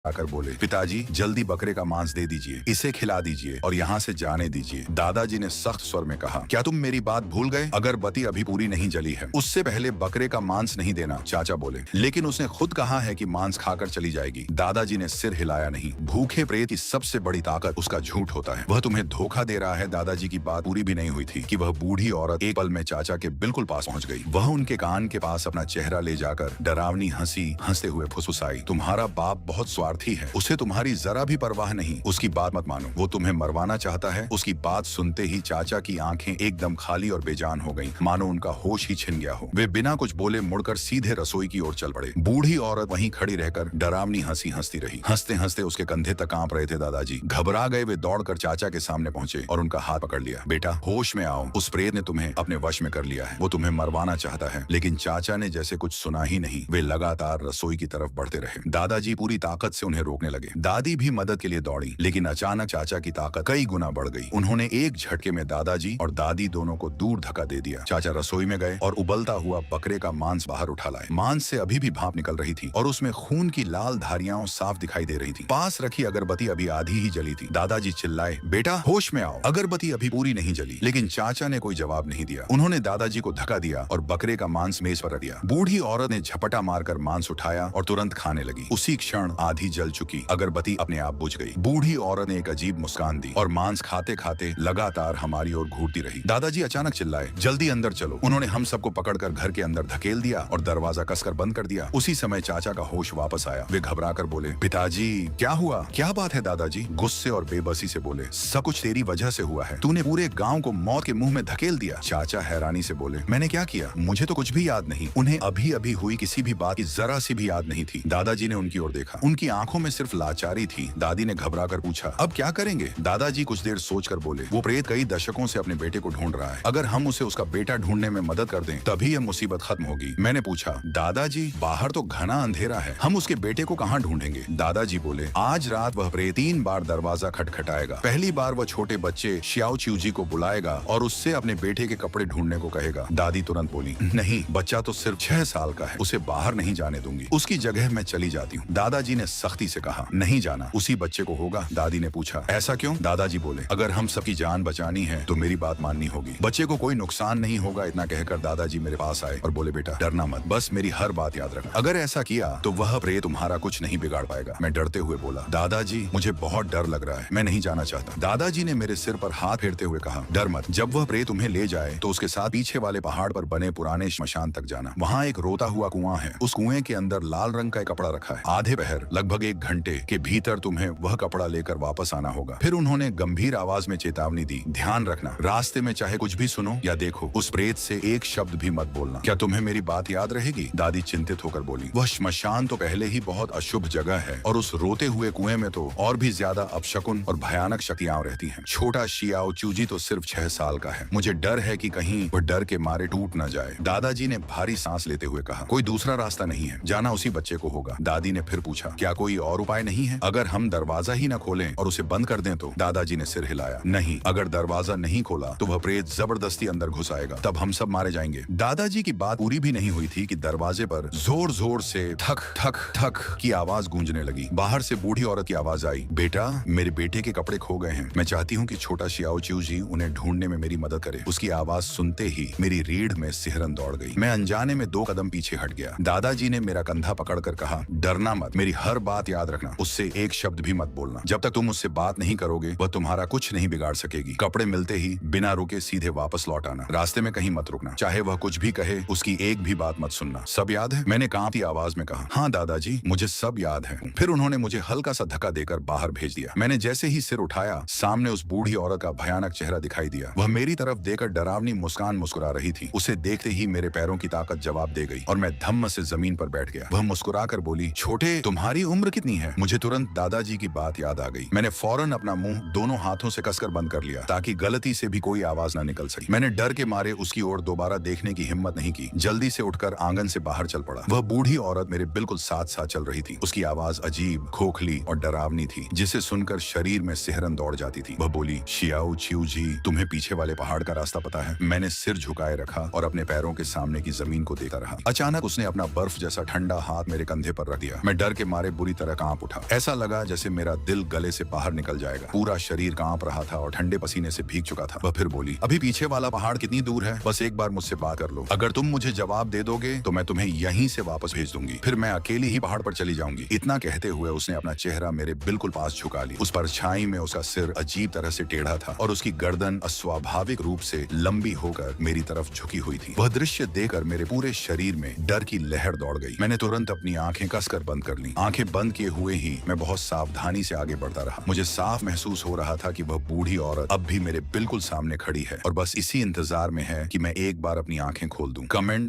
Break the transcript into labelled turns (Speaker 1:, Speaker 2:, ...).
Speaker 1: आकर बोले, पिताजी जल्दी बकरे का मांस दे दीजिए, इसे खिला दीजिए और यहाँ से जाने दीजिए। दादाजी ने सख्त स्वर में कहा, क्या तुम मेरी बात भूल गए? अगरबत्ती अभी पूरी नहीं जली है, उससे पहले बकरे का मांस नहीं देना। चाचा बोले, लेकिन उसने खुद कहा है कि मांस खाकर चली जाएगी। दादाजी ने सिर हिलाया नहीं। भूखे प्रेत की सबसे बड़ी ताकत उसका झूठ होता है। वह तुम्हें धोखा दे रहा है। दादाजी की बात पूरी भी नहीं हुई थी कि वह बूढ़ी औरत एक पल में चाचा के बिल्कुल पास पहुंच गई। वह उनके कान के पास अपना चेहरा ले जाकर डरावनी हंसी हंसते हुए फुसफुसाई, तुम्हारा बाप बहुत स्वार्थी है, उसे तुम्हारी जरा भी परवाह नहीं। उसकी बात मत मानो, वो तुम्हें मरवाना चाहता है। उसकी बात सुनते ही चाचा की आंखें एकदम खाली और बेजान हो गईं, मानो उनका होश ही छिन गया हो। वे बिना कुछ बोले मुड़कर सीधे रसोई की ओर चल पड़े। बूढ़ी औरत वहीं खड़ी रहकर डरावनी हंसी हंसती रही। हंसते हंसते उसके कंधे तक कांप रहे थे दादाजी। घबरा गए वे दौड़कर चाचा के सामने पहुंचे और उनका हाथ पकड़ लिया। बेटा होश में आओ, उस प्रेत ने तुम्हें अपने वश में कर लिया है, वो तुम्हें मरवाना चाहता है। लेकिन चाचा ने जैसे कुछ सुना ही नहीं। वे लगातार रसोई की तरफ बढ़ते रहे। दादाजी पूरी ताकत से उन्हें रोकने लगे। दादी भी मदद के लिए दौड़ी, लेकिन अचानक चाचा की ताकत कई गुना बढ़ गई। उन्होंने एक झटके में दादाजी और दादी दोनों को दूर धक्का दे दिया। चाचा रसोई में गए और उबलता हुआ बकरे का मांस बाहर उठा लाए। मांस से अभी भी भाप निकल रही थी और उसमें खून की लाल धारियां साफ दिखाई दे रही थी। पास रखी अगरबत्ती अभी आधी ही जली थी। दादाजी चिल्लाए, बेटा होश में आओ, अगरबत्ती अभी पूरी नहीं जली। लेकिन चाचा ने कोई जवाब नहीं दिया। उन्होंने दादाजी को धक्का दिया और बकरे का मांस मेज पर रख दिया। बूढ़ी औरत ने झपटा मारकर मांस उठाया और तुरंत खाने लगी। उसी क्षण आधी जल चुकी अगरबत्ती अपने आप बुझ गई। बूढ़ी औरत ने एक अजीब मुस्कान दी और मांस खाते खाते लगातार हमारी ओर घूरती रही। दादाजी अचानक चिल्लाए, जल्दी अंदर चलो। उन्होंने हम सबको पकड़कर घर के अंदर धकेल दिया और दरवाजा कसकर बंद कर दिया। उसी समय चाचा का होश वापस आया। वे घबराकर बोले, पिताजी क्या हुआ? क्या बात है दादाजी? गुस्से और बेबसी से बोले, सब कुछ तेरी वजह से हुआ है। तूने पूरे गांव को मौत के मुंह में धकेल दिया। चाचा हैरानी से बोले, मैंने क्या किया? मुझे तो कुछ भी याद नहीं। उन्हें अभी अभी हुई किसी भी बात की जरा सी भी याद नहीं थी। दादाजी ने उनकी ओर देखा। उनकी आंखों में सिर्फ लाचारी थी। दादी ने घबराकर पूछा, अब क्या करेंगे? दादाजी कुछ देर सोचकर बोले, वो प्रेत कई दशकों से अपने बेटे को ढूंढ रहा है। अगर हम उसे उसका बेटा ढूंढने में मदद कर दें तभी यह मुसीबत खत्म होगी। मैंने पूछा, दादाजी बाहर तो घना अंधेरा है, हम उसके बेटे को कहाँ ढूंढेंगे? दादाजी बोले, आज रात वह प्रेत 3 बार दरवाजा खटखटाएगा। पहली बार वह छोटे बच्चे श्याओ चिऊ को बुलाएगा और उससे अपने बेटे के कपड़े ढूंढने को कहेगा। दादी तुरंत बोली, नहीं, बच्चा तो सिर्फ 6 साल का है, उसे बाहर नहीं जाने दूंगी। उसकी जगह मैं चली जाती हूँ। दादाजी ने सख्ती से कहा, नहीं जाना, उसी बच्चे को होगा। दादी ने पूछा, ऐसा क्यों? दादाजी बोले, अगर हम सबकी जान बचानी है तो मेरी बात माननी होगी। बच्चे को कोई नुकसान नहीं होगा। इतना कहकर दादाजी मेरे पास आए और बोले, बेटा डरना मत, बस मेरी हर बात याद रखना। अगर ऐसा किया तो वह प्रेत तुम्हारा कुछ नहीं बिगाड़ पाएगा। मैं डरते हुए बोला, दादाजी मुझे बहुत डर लग रहा है, मैं नहीं जाना चाहता। दादाजी ने मेरे सिर पर हाथ फेरते हुए कहा, डर मत, जब वह प्रेत तुम्हें ले जाए तो उसके साथ पीछे वाले पहाड़ पर बने पुराने श्मशान तक जाना। वहाँ एक रोता हुआ कुआं है। उस कुएं के अंदर लाल रंग का एक कपड़ा रखा है। आधे पहर लगभग 1 घंटे के भीतर तुम्हें वह कपड़ा लेकर वापस आना होगा। फिर उन्होंने गंभीर आवाज में चेतावनी दी, ध्यान रखना, रास्ते में चाहे कुछ भी सुनो या देखो, उस प्रेत से एक शब्द भी मत बोलना। क्या तुम्हें मेरी बात याद रहेगी? दादी चिंतित होकर बोली, वह श्मशान तो पहले ही बहुत अशुभ जगह है और उस रोते हुए कुएं में तो और भी ज्यादा अपशकुन और भयानक शक्तियां रहती हैं। छोटा शियाओ चिऊ तो सिर्फ 6 साल का है। मुझे डर है कि कहीं वह डर के मारे टूट न जाए। दादाजी ने भारी सांस लेते हुए कहा, कोई दूसरा रास्ता नहीं है, जाना उसी बच्चे को होगा। दादी ने फिर पूछा, क्या कोई और उपाय नहीं है? अगर हम दरवाजा ही न खोलें और उसे बंद कर दें तो? दादाजी ने सिर हिलाया, नहीं, अगर दरवाजा नहीं खोला तो वह प्रेत जबरदस्ती अंदर घुस आएगा, तब हम सब मारे जाएंगे। दादाजी की बात पूरी भी नहीं हुई थी कि दरवाजे पर जोर जोर से ठक ठक ठक की आवाज गूंजने लगी। बाहर से बूढ़ी औरत की आवाज आई, बेटा मेरे बेटे के कपड़े खो गए हैं, मैं चाहती हूँ कि छोटा शियाओ चिऊ उन्हें ढूंढने में मेरी मदद करे। उसकी आवाज सुनते ही मेरी रीढ़ में सिहरन दौड़ गई। मैं अनजाने में 2 कदम पीछे हट गया। दादाजी ने मेरा कंधा पकड़कर कहा, डरना मत, मेरी हर बात याद रखना, उससे एक शब्द भी मत बोलना। जब तक तुम उससे बात नहीं करोगे वह तुम्हारा कुछ नहीं बिगाड़ सकेगी। कपड़े मिलते ही बिना रुके सीधे वापस लौट आना, रास्ते में कहीं मत रुकना, चाहे वह कुछ भी कहे उसकी एक भी बात मत सुनना। सब याद है? मैंने कांपती आवाज में कहा, हाँ दादाजी मुझे सब याद है। फिर उन्होंने मुझे हल्का सा धक्का देकर बाहर भेज दिया। मैंने जैसे ही सिर उठाया सामने उस बूढ़ी औरत का भयानक चेहरा दिखाई दिया। वह मेरी तरफ देखकर डरावनी मुस्कान मुस्कुरा रही थी। उसे देखते ही मेरे पैरों की ताकत जवाब दे गई और मैं धम्म से जमीन पर बैठ गया। वह मुस्कुराकर बोली, छोटे तुम्हारी उम्र कितनी है? मुझे तुरंत दादाजी की बात याद आ गई। मैंने फौरन अपना मुंह दोनों हाथों से कसकर बंद कर लिया ताकि गलती से भी कोई आवाज न निकल सकी। मैंने डर के मारे उसकी ओर दोबारा देखने की हिम्मत नहीं की। जल्दी से उठकर आंगन से बाहर चल पड़ा। वह बूढ़ी औरत मेरे बिल्कुल साथ साथ चल रही थी। उसकी आवाज अजीब, खोखली और डरावनी थी, जिसे सुनकर शरीर में सिहरन दौड़ जाती थी। वह बोली, शियाओ चिऊ तुम्हें पीछे वाले पहाड़ का रास्ता पता है? मैंने सिर झुकाए रखा और अपने पैरों के सामने की जमीन को देखता रहा। अचानक उसने अपना बर्फ जैसा ठंडा हाथ मेरे कंधे पर रख दिया। मैं डर के मारे बुरी पूरी तरह कांप उठा। ऐसा लगा जैसे मेरा दिल गले से बाहर निकल जाएगा। पूरा शरीर कांप रहा था और ठंडे पसीने से भीग चुका था। वह फिर बोली, अभी पीछे वाला पहाड़ कितनी दूर है? बस एक बार मुझसे बात कर लो। अगर तुम मुझे जवाब दे दोगे तो मैं तुम्हें यहीं से वापस भेज दूंगी, फिर मैं अकेली ही पहाड़ पर चली जाऊंगी। इतना कहते हुए उसने अपना चेहरा मेरे बिल्कुल पास झुका ली। उस परछाई में उसका सिर अजीब तरह से टेढ़ा था और उसकी गर्दन अस्वाभाविक रूप से लंबी होकर मेरी तरफ झुकी हुई थी। वह दृश्य देखकर मेरे पूरे शरीर में डर की लहर दौड़ गई। मैंने तुरंत अपनी आंखें कसकर बंद कर ली। आंखें बंद किए हुए ही मैं बहुत सावधानी से आगे बढ़ता रहा। मुझे साफ महसूस हो रहा था कि वह बूढ़ी औरत अब भी मेरे बिल्कुल सामने खड़ी है और बस इसी इंतजार में है कि मैं एक बार अपनी आंखें खोल दूं। कमेंट